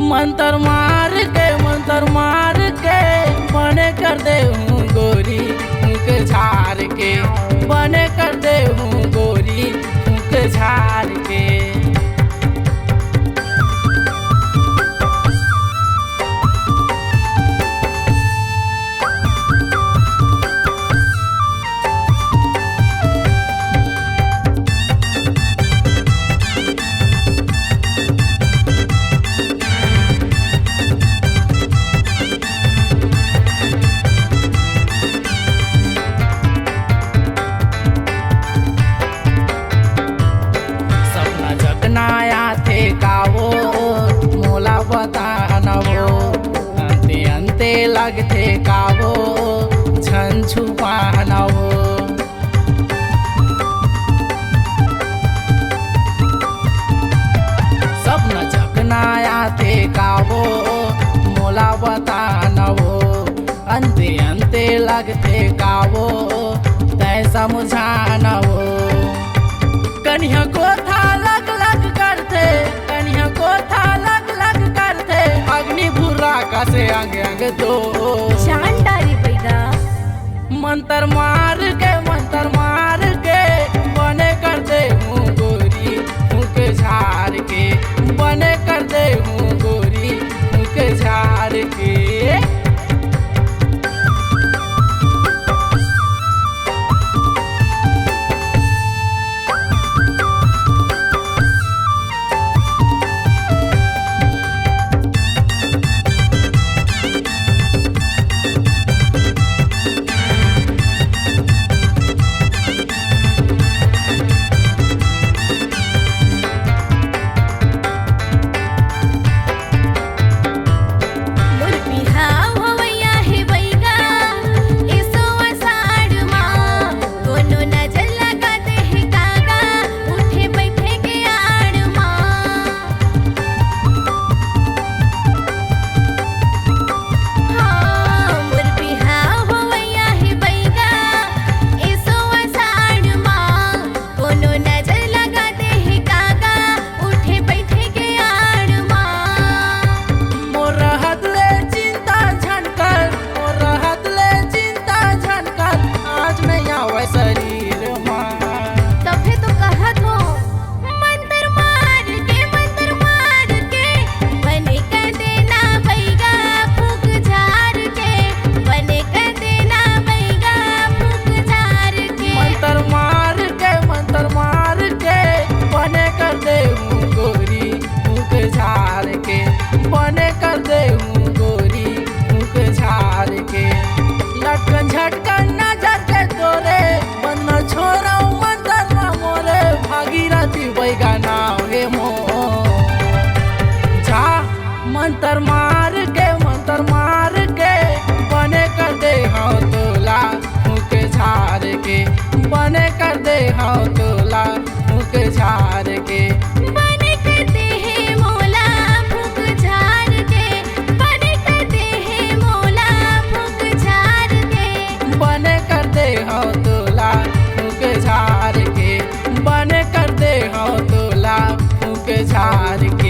मंतर मार के बने कर दे हूँ गोरी मुँह झार के, बने कर दे हूँ गोरी मुँह झार के। मोला बतानवो अंते अंते लगते कावो छन छुपानवो। सपना जगनाया थे कावो मोला बतानवो अंते अंते लगते कावो तय समझानवो। कन्या को था लग लग करते, कन्या को था लग लग करते अग्नि भूरा का से अंग अंग दो शांडारी पैदा। मंतर मार के बने कर दे हूँ गोरी मुँह झार के, बने कर दे हूँ गोरी मुँह झार के। बने कर दे हूँ गोरी मुँह झार के। लटकन झटकन नजर के तोरे बन छोरा मंतर मोरे भागीरथी बैगना हे मो झा। मंतर मार के बने कर दे हाँ तोला मुँह झार के, बने कर दे हाँ तोला मुँह झार के। हाँ तोला मुँह झार के, बने कर दे हाँ तोला मुँह झार के।